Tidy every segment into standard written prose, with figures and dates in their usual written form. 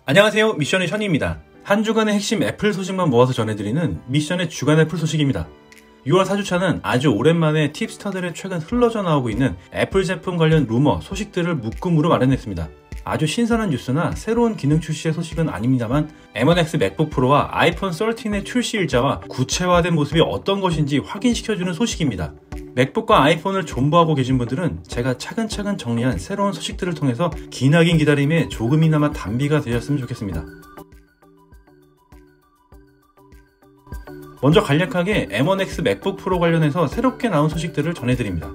안녕하세요, 미션의 션입니다. 한 주간의 핵심 애플 소식만 모아서 전해드리는 미션의 주간 애플 소식입니다. 6월 4주차는 아주 오랜만에 팁스터들의 최근 흘러져 나오고 있는 애플 제품 관련 루머, 소식들을 묶음으로 마련했습니다. 아주 신선한 뉴스나 새로운 기능 출시의 소식은 아닙니다만 M1X 맥북 프로와 아이폰 13의 출시 일자와 구체화된 모습이 어떤 것인지 확인시켜주는 소식입니다. 맥북과 아이폰을 존버하고 계신 분들은 제가 차근차근 정리한 새로운 소식들을 통해서 기나긴 기다림에 조금이나마 단비가 되셨으면 좋겠습니다. 먼저 간략하게 M1X 맥북 프로 관련해서 새롭게 나온 소식들을 전해드립니다.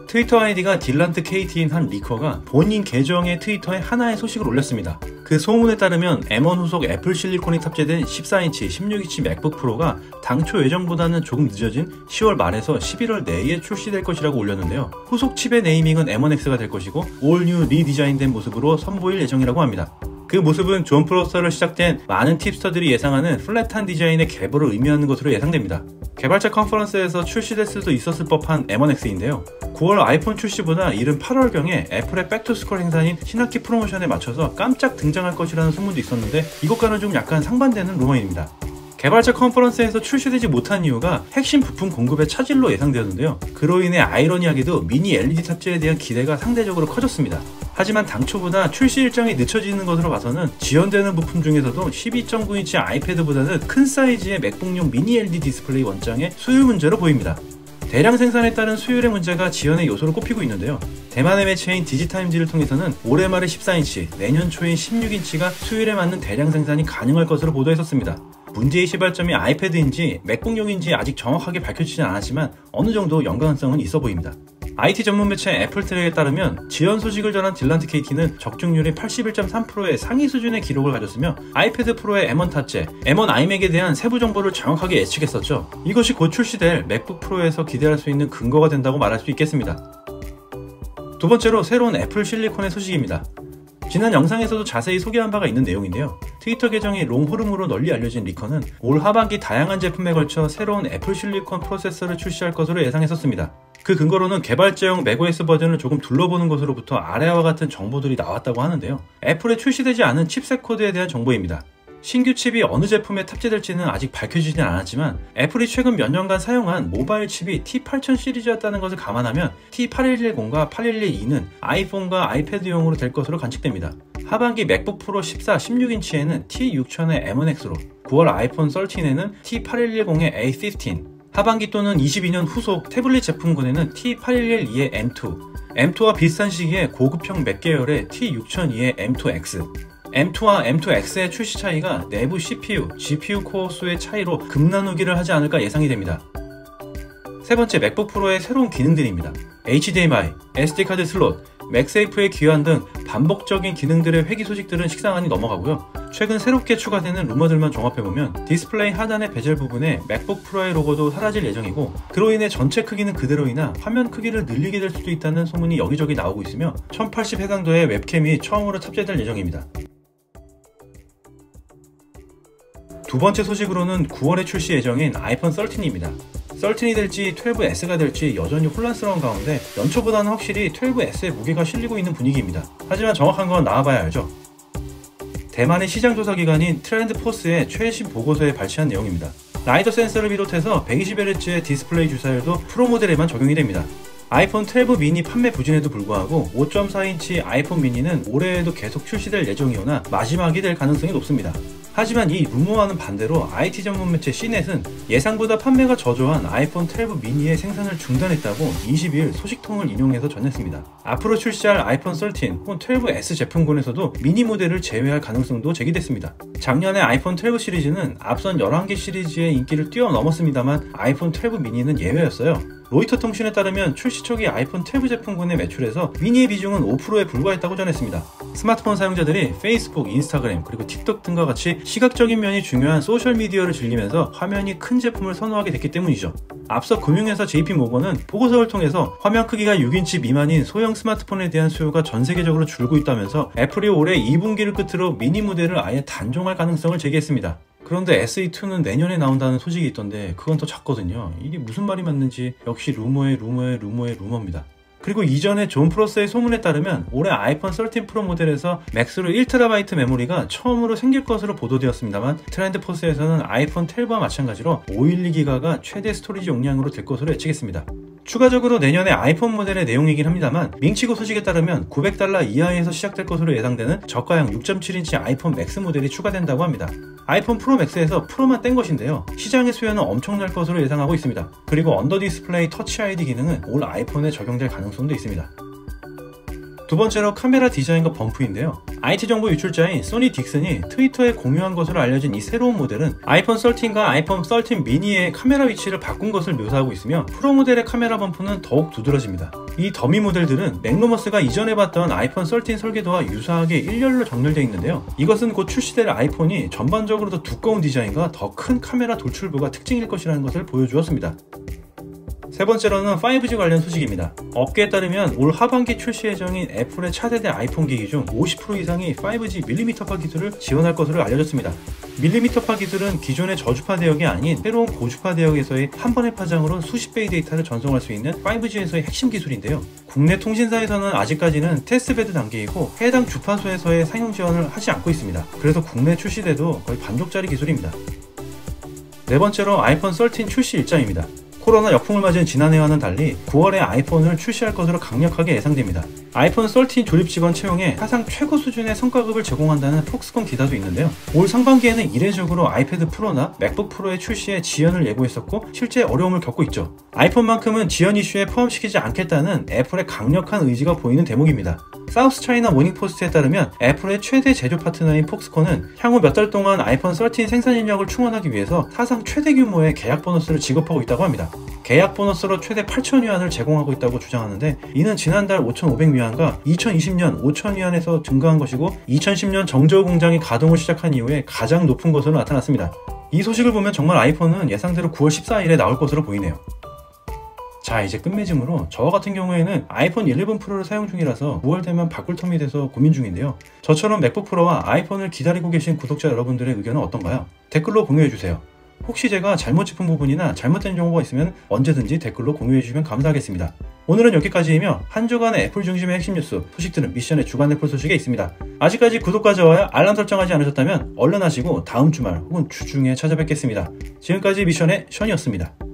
트위터 아이디가 딜란트 KT인 한 리커가 본인 계정의 트위터에 하나의 소식을 올렸습니다. 그 소문에 따르면 M1 후속 애플 실리콘이 탑재된 14인치, 16인치 맥북 프로가 당초 예정보다는 조금 늦어진 10월 말에서 11월 내에 출시될 것이라고 올렸는데요. 후속 칩의 네이밍은 M1X가 될 것이고 올 뉴 리디자인된 모습으로 선보일 예정이라고 합니다. 그 모습은 존 프로서로 시작된 많은 팁스터들이 예상하는 플랫한 디자인의 계보를 의미하는 것으로 예상됩니다. 개발자 컨퍼런스에서 출시될 수도 있었을 법한 M1X인데요. 9월 아이폰 출시보다 이른 8월경에 애플의 백투스쿨 행사인 신학기 프로모션에 맞춰서 깜짝 등장할 것이라는 소문도 있었는데 이것과는 좀 약간 상반되는 루머입니다. 개발자 컨퍼런스에서 출시되지 못한 이유가 핵심 부품 공급의 차질로 예상되었는데요. 그로 인해 아이러니하게도 미니 LED 탑재에 대한 기대가 상대적으로 커졌습니다. 하지만 당초보다 출시 일정이 늦춰지는 것으로 봐서는 지원되는 부품 중에서도 12.9인치 아이패드보다는 큰 사이즈의 맥북용 미니 LED 디스플레이 원장의 수요 문제로 보입니다. 대량 생산에 따른 수율의 문제가 지연의 요소로 꼽히고 있는데요. 대만의 매체인 디지타임즈를 통해서는 올해 말에 14인치, 내년 초인 16인치가 수율에 맞는 대량 생산이 가능할 것으로 보도했었습니다. 문제의 시발점이 아이패드인지 맥북용인지 아직 정확하게 밝혀지진 않았지만 어느 정도 연관성은 있어 보입니다. IT 전문 매체 애플트랙에 따르면 지연 소식을 전한 딜란트 KT는 적중률이 81.3%의 상위 수준의 기록을 가졌으며 아이패드 프로의 M1 탑재, M1 아이맥에 대한 세부 정보를 정확하게 예측했었죠. 이것이 곧 출시될 맥북 프로에서 기대할 수 있는 근거가 된다고 말할 수 있겠습니다. 두 번째로 새로운 애플 실리콘의 소식입니다. 지난 영상에서도 자세히 소개한 바가 있는 내용인데요. 트위터 계정이 롱호름으로 널리 알려진 리커는 올 하반기 다양한 제품에 걸쳐 새로운 애플 실리콘 프로세서를 출시할 것으로 예상했었습니다. 그 근거로는 개발자용 맥OS 버전을 조금 둘러보는 것으로부터 아래와 같은 정보들이 나왔다고 하는데요. 애플에 출시되지 않은 칩셋 코드에 대한 정보입니다. 신규 칩이 어느 제품에 탑재될지는 아직 밝혀지진 않았지만 애플이 최근 몇 년간 사용한 모바일 칩이 T8000 시리즈였다는 것을 감안하면 T8110과 8112는 아이폰과 아이패드용으로 될 것으로 관측됩니다. 하반기 맥북 프로 14, 16인치에는 T6000의 M1X로 9월 아이폰 13에는 T8110의 A15 하반기 또는 22년 후속 태블릿 제품군에는 T8112의 M2 M2와 비슷한 시기에 고급형 맥 계열의 T6002의 M2X M2와 M2X의 출시 차이가 내부 CPU, GPU 코어 수의 차이로 급나누기를 하지 않을까 예상이 됩니다. 세 번째, 맥북 프로의 새로운 기능들입니다. HDMI, SD카드 슬롯, 맥세이프의 귀환 등 반복적인 기능들의 회귀 소식들은 식상하니 넘어가고요. 최근 새롭게 추가되는 루머들만 종합해보면 디스플레이 하단의 베젤 부분에 맥북 프로의 로고도 사라질 예정이고 그로 인해 전체 크기는 그대로이나 화면 크기를 늘리게 될 수도 있다는 소문이 여기저기 나오고 있으며 1080 해상도의 웹캠이 처음으로 탑재될 예정입니다. 두 번째 소식으로는 9월에 출시 예정인 아이폰 13입니다. 13이 될지 12S가 될지 여전히 혼란스러운 가운데 연초보다는 확실히 12S의 무게가 실리고 있는 분위기입니다. 하지만 정확한 건 나와봐야 알죠. 대만의 시장조사기관인 트렌드포스의 최신 보고서에 발췌한 내용입니다. 라이더 센서를 비롯해서 120Hz의 디스플레이 주사율도 프로 모델에만 적용이 됩니다. 아이폰 12 미니 판매 부진에도 불구하고 5.4인치 아이폰 미니는 올해에도 계속 출시될 예정이오나 마지막이 될 가능성이 높습니다. 하지만 이 루머와는 반대로 IT 전문 매체 C넷은 예상보다 판매가 저조한 아이폰 12 미니의 생산을 중단했다고 22일 소식통을 인용해서 전했습니다. 앞으로 출시할 아이폰 13 혹은 12S 제품군에서도 미니 모델을 제외할 가능성도 제기됐습니다. 작년에 아이폰 12 시리즈는 앞선 11개 시리즈의 인기를 뛰어넘었습니다만 아이폰 12 미니는 예외였어요. 로이터 통신에 따르면 출시 초기 아이폰 12 제품군의 매출에서 미니의 비중은 5%에 불과했다고 전했습니다. 스마트폰 사용자들이 페이스북, 인스타그램, 그리고 틱톡 등과 같이 시각적인 면이 중요한 소셜미디어를 즐기면서 화면이 큰 제품을 선호하게 됐기 때문이죠. 앞서 금융회사 JP모건은 보고서를 통해서 화면 크기가 6인치 미만인 소형 스마트폰에 대한 수요가 전 세계적으로 줄고 있다면서 애플이 올해 2분기를 끝으로 미니 모델을 아예 단종할 가능성을 제기했습니다. 그런데 SE2는 내년에 나온다는 소식이 있던데 그건 더 작거든요. 이게 무슨 말이 맞는지 역시 루머입니다. 그리고 이전에 존 프로스의 소문에 따르면 올해 아이폰 13 프로 모델에서 맥스로 1TB 메모리가 처음으로 생길 것으로 보도되었습니다만 트렌드포스에서는 아이폰 12와 마찬가지로 512기가가 최대 스토리지 용량으로 될 것으로 예측했습니다. 추가적으로 내년에 아이폰 모델의 내용이긴 합니다만 밍치고 소식에 따르면 $900 이하에서 시작될 것으로 예상되는 저가형 6.7인치 아이폰 맥스 모델이 추가된다고 합니다. 아이폰 프로 맥스에서 프로만 뗀 것인데요. 시장의 수요는 엄청날 것으로 예상하고 있습니다. 그리고 언더 디스플레이 터치 ID 기능은 올 아이폰에 적용될 가능성도 있습니다. 두 번째로 카메라 디자인과 범프인데요. IT 정보 유출자인 소니 딕슨이 트위터에 공유한 것으로 알려진 이 새로운 모델은 아이폰 13과 아이폰 13 미니의 카메라 위치를 바꾼 것을 묘사하고 있으며 프로 모델의 카메라 범프는 더욱 두드러집니다. 이 더미 모델들은 맥로머스가 이전에 봤던 아이폰 13 설계도와 유사하게 일렬로 정렬되어 있는데요. 이것은 곧 출시될 아이폰이 전반적으로 더 두꺼운 디자인과 더 큰 카메라 돌출부가 특징일 것이라는 것을 보여주었습니다. 세 번째로는 5G 관련 소식입니다. 업계에 따르면 올 하반기 출시 예정인 애플의 차세대 아이폰 기기 중 50% 이상이 5G 밀리미터파 기술을 지원할 것으로 알려졌습니다. 밀리미터파 기술은 기존의 저주파 대역이 아닌 새로운 고주파 대역에서의 한 번의 파장으로 수십 배의 데이터를 전송할 수 있는 5G에서의 핵심 기술인데요. 국내 통신사에서는 아직까지는 테스트베드 단계이고 해당 주파수에서의 사용 지원을 하지 않고 있습니다. 그래서 국내 출시돼도 거의 반쪽짜리 기술입니다. 네 번째로 아이폰 13 출시 일정입니다. 코로나 역풍을 맞은 지난해와는 달리 9월에 아이폰을 출시할 것으로 강력하게 예상됩니다. 아이폰 13 조립 직원 채용에 사상 최고 수준의 성과급을 제공한다는 폭스콘 기사도 있는데요. 올 상반기에는 이례적으로 아이패드 프로나 맥북 프로의 출시에 지연을 예고했었고 실제 어려움을 겪고 있죠. 아이폰만큼은 지연 이슈에 포함시키지 않겠다는 애플의 강력한 의지가 보이는 대목입니다. 사우스 차이나 모닝포스트에 따르면 애플의 최대 제조 파트너인 폭스콘은 향후 몇 달 동안 아이폰 13 생산 인력을 충원하기 위해서 사상 최대 규모의 계약 보너스를 지급하고 있다고 합니다. 계약 보너스로 최대 8,000위안을 제공하고 있다고 주장하는데 이는 지난달 5,500위안과 2020년 5,000위안에서 증가한 것이고 2010년 정저우 공장이 가동을 시작한 이후에 가장 높은 것으로 나타났습니다. 이 소식을 보면 정말 아이폰은 예상대로 9월 14일에 나올 것으로 보이네요. 자, 이제 끝맺음으로 저와 같은 경우에는 아이폰 11 프로를 사용 중이라서 9월 되면 바꿀 텀이 돼서 고민 중인데요. 저처럼 맥북 프로와 아이폰을 기다리고 계신 구독자 여러분들의 의견은 어떤가요? 댓글로 공유해주세요. 혹시 제가 잘못 짚은 부분이나 잘못된 정보가 있으면 언제든지 댓글로 공유해주시면 감사하겠습니다. 오늘은 여기까지이며 한 주간의 애플 중심의 핵심 뉴스, 소식들은 미션의 주간 애플 소식에 있습니다. 아직까지 구독과 좋아요, 알람 설정하지 않으셨다면 얼른 하시고 다음 주말 혹은 주중에 찾아뵙겠습니다. 지금까지 미션의 션이었습니다.